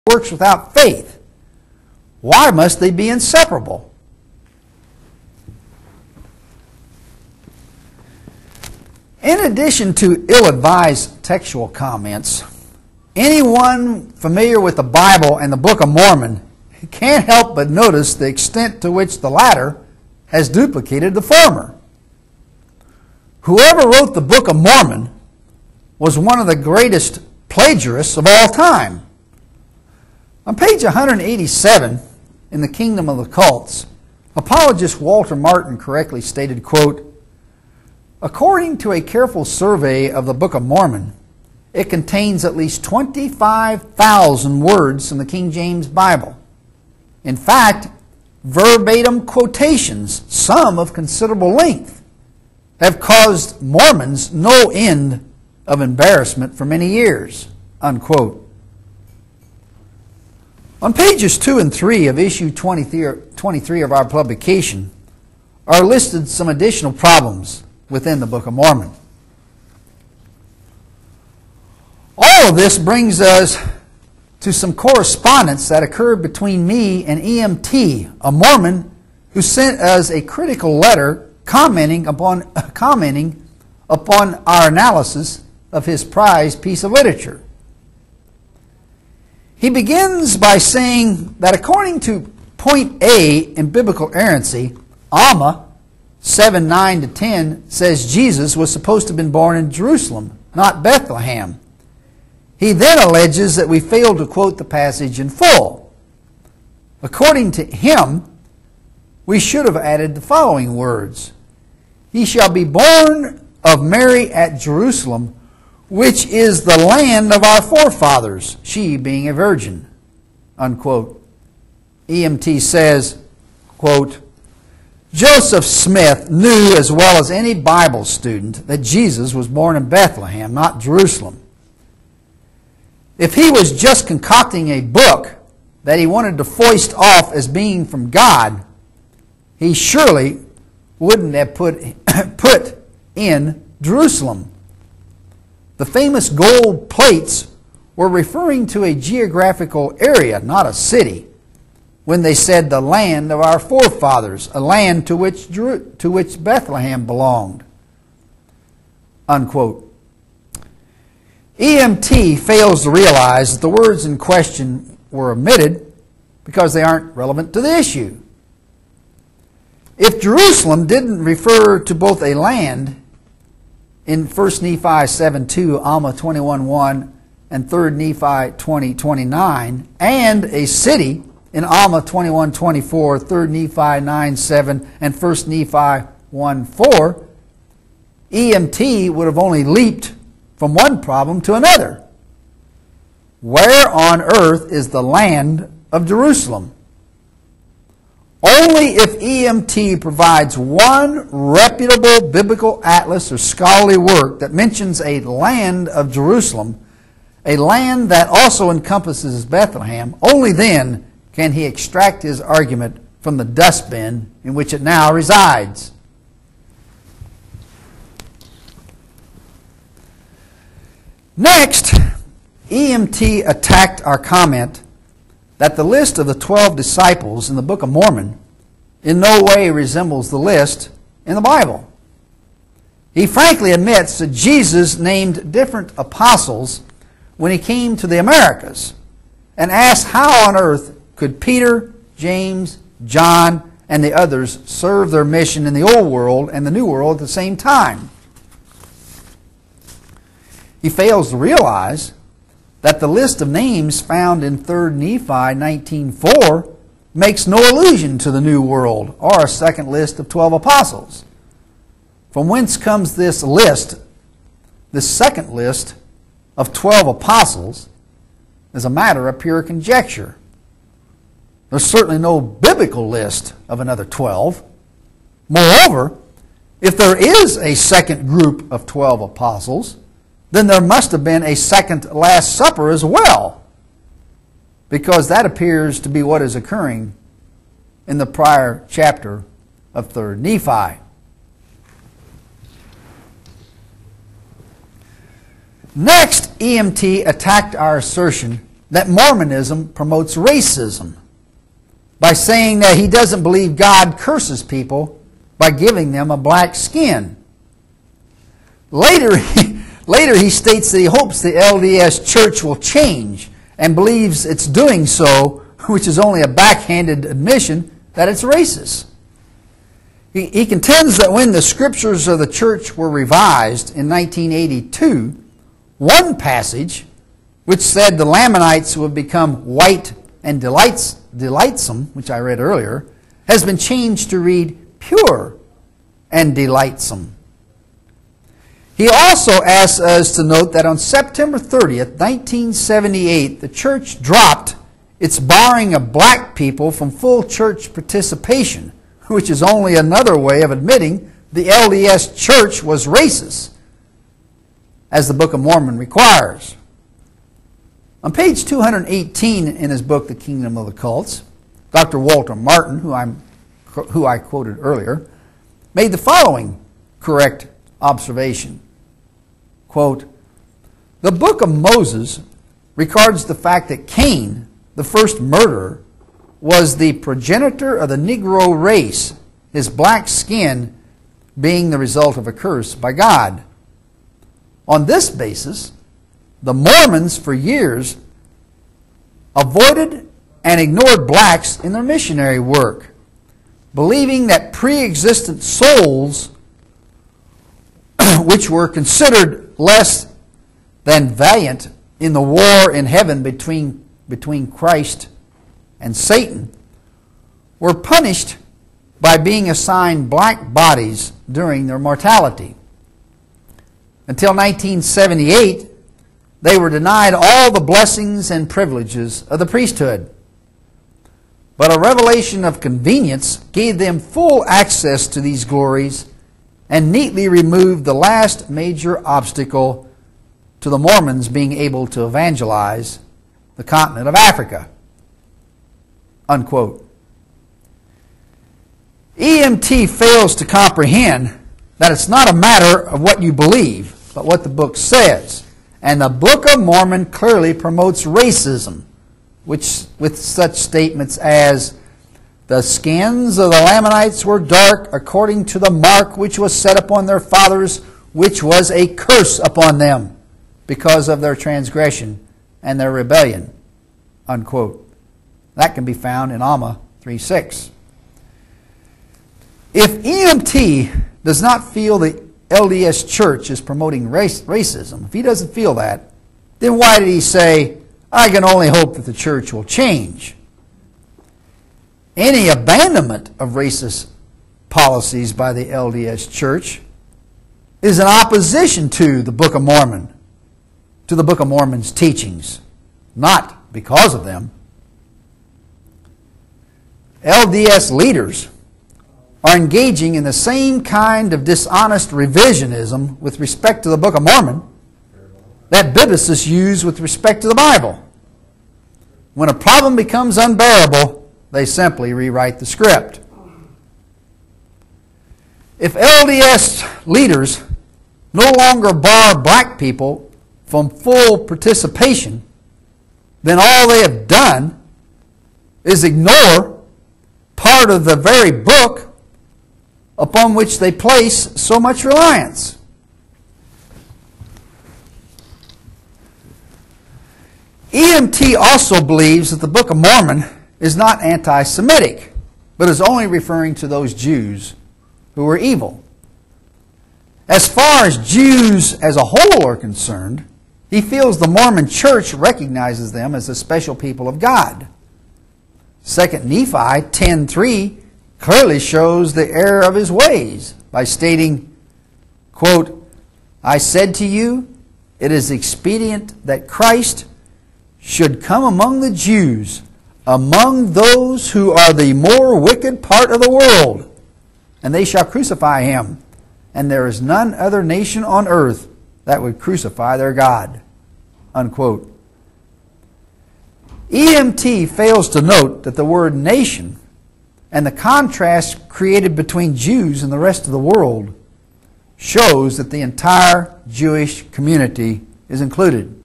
works without faith. Why must they be inseparable? In addition to ill-advised textual comments, anyone familiar with the Bible and the Book of Mormon can't help but notice the extent to which the latter has duplicated the former. Whoever wrote the Book of Mormon was one of the greatest plagiarists of all time. On page 187 in The Kingdom of the Cults, apologist Walter Martin correctly stated, quote, "According to a careful survey of the Book of Mormon, it contains at least 25,000 words from the King James Bible. In fact, verbatim quotations, some of considerable length, have caused Mormons no end of embarrassment for many years," unquote. On pages 2 and 3 of issue 23 of our publication are listed some additional problems within the Book of Mormon. All of this brings us to some correspondence that occurred between me and EMT, a Mormon who sent us a critical letter commenting upon our analysis of his prized piece of literature. He begins by saying that according to point A in biblical errancy, Alma 7:9-10 says Jesus was supposed to have been born in Jerusalem, not Bethlehem. He then alleges that we failed to quote the passage in full. According to him, we should have added the following words: "He shall be born of Mary at Jerusalem, which is the land of our forefathers, she being a virgin," unquote. EMT says, quote, "Joseph Smith knew as well as any Bible student that Jesus was born in Bethlehem, not Jerusalem. If he was just concocting a book that he wanted to foist off as being from God, he surely wouldn't have put in Jerusalem. The famous gold plates were referring to a geographical area, not a city, when they said the land of our forefathers, a land to which Bethlehem belonged," unquote. EMT fails to realize that the words in question were omitted because they aren't relevant to the issue. If Jerusalem didn't refer to both a land in 1 Nephi 7:2, Alma 21:1, and 3 Nephi 20:29, and a city in Alma 21:24, 3 Nephi 9:7, and 1 Nephi 1:4, EMT would have only leaped from one problem to another. Where on earth is the land of Jerusalem? Only if EMT provides one reputable biblical atlas or scholarly work that mentions a land of Jerusalem, a land that also encompasses Bethlehem, only then can he extract his argument from the dustbin in which it now resides. Next, EMT attacked our comment that the list of the 12 disciples in the Book of Mormon in no way resembles the list in the Bible. He frankly admits that Jesus named different apostles when he came to the Americas, and asked how on earth could Peter, James, John, and the others serve their mission in the Old World and the New World at the same time. He fails to realize that the list of names found in 3 Nephi 19:4 makes no allusion to the New World or a second list of 12 apostles. From whence comes this list, this second list of 12 apostles, is a matter of pure conjecture. There's certainly no biblical list of another 12. Moreover, if there is a second group of 12 apostles, then there must have been a second Last Supper as well, because that appears to be what is occurring in the prior chapter of 3 Nephi. Next, EMT attacked our assertion that Mormonism promotes racism by saying that he doesn't believe God curses people by giving them a black skin. Later he states that he hopes the LDS Church will change and believes it's doing so, which is only a backhanded admission that it's racist. He contends that when the scriptures of the church were revised in 1982, one passage, which said the Lamanites would become white and delightsome, which I read earlier, has been changed to read pure and delightsome. He also asks us to note that on September 30th, 1978, the church dropped its barring of black people from full church participation, which is only another way of admitting the LDS Church was racist, as the Book of Mormon requires. On page 218 in his book, The Kingdom of the Cults, Dr. Walter Martin, who I quoted earlier, made the following correct observation. Quote, "The Book of Moses records the fact that Cain, the first murderer, was the progenitor of the Negro race, his black skin being the result of a curse by God. On this basis, the Mormons for years avoided and ignored blacks in their missionary work, believing that pre-existent souls, which were considered less than valiant in the war in heaven between Christ and Satan, were punished by being assigned black bodies during their mortality. Until 1978, they were denied all the blessings and privileges of the priesthood. But a revelation of convenience gave them full access to these glories and neatly removed the last major obstacle to the Mormons being able to evangelize the continent of Africa." Unquote. EMT fails to comprehend that it's not a matter of what you believe, but what the book says. And the Book of Mormon clearly promotes racism, with such statements as, "The skins of the Lamanites were dark according to the mark which was set upon their fathers, which was a curse upon them because of their transgression and their rebellion." Unquote. That can be found in Alma 3:6. If EMT does not feel the LDS Church is promoting racism, if he doesn't feel that, then why did he say, "I can only hope that the church will change"? Any abandonment of racist policies by the LDS Church is in opposition to the Book of Mormon, to the Book of Mormon's teachings, not because of them. LDS leaders are engaging in the same kind of dishonest revisionism with respect to the Book of Mormon that biblicist use with respect to the Bible. When a problem becomes unbearable, they simply rewrite the script. If LDS leaders no longer bar black people from full participation, then all they have done is ignore part of the very book upon which they place so much reliance. EMT also believes that the Book of Mormon is not anti-Semitic, but is only referring to those Jews who were evil. As far as Jews as a whole are concerned, he feels the Mormon Church recognizes them as a special people of God. 2 Nephi 10:3 clearly shows the error of his ways by stating, quote, "I said to you, it is expedient that Christ should come among the Jews, among those who are the more wicked part of the world, and they shall crucify him, and there is none other nation on earth that would crucify their God." Unquote. EMT fails to note that the word nation and the contrast created between Jews and the rest of the world shows that the entire Jewish community is included.